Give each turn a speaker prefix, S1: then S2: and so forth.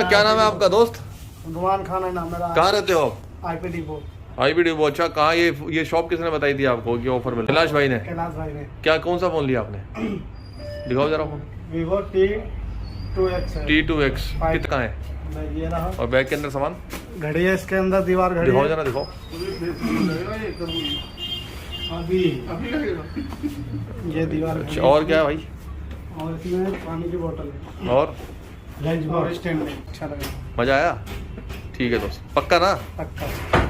S1: क्या नाम है आपका दोस्त?
S2: नुमान खान है नाम मेरा।
S1: कहाँ रहते हो आप?
S2: IP depot.
S1: IP depot. अच्छा, कहाँ ये शॉप किसने बताई थी आपको कि ऑफर में? कैलाश भाई ने।
S2: कैलाश भाई ने।
S1: क्या कौन सा फोन लिया आपने? दिखाओ जरा फोन।
S2: Vivo T2X है।
S1: T2X कितना है?
S2: ये रहा।
S1: और बैग के अंदर सामान
S2: घड़ी है इसके अंदर, दीवार घड़ी
S1: दिखाओ
S2: है।
S1: जरा, दिखाओ।
S2: अभी ये दीवार घड़ी
S1: अच्छा,
S2: है।
S1: और क्या है भाई?
S2: और इसमें पानी की बोतल है
S1: और
S2: लंच बॉक्स स्टैंड है। अच्छा लगा।
S1: मजा आया? ठीक है दोस्त, पक्का ना?
S2: पक्का।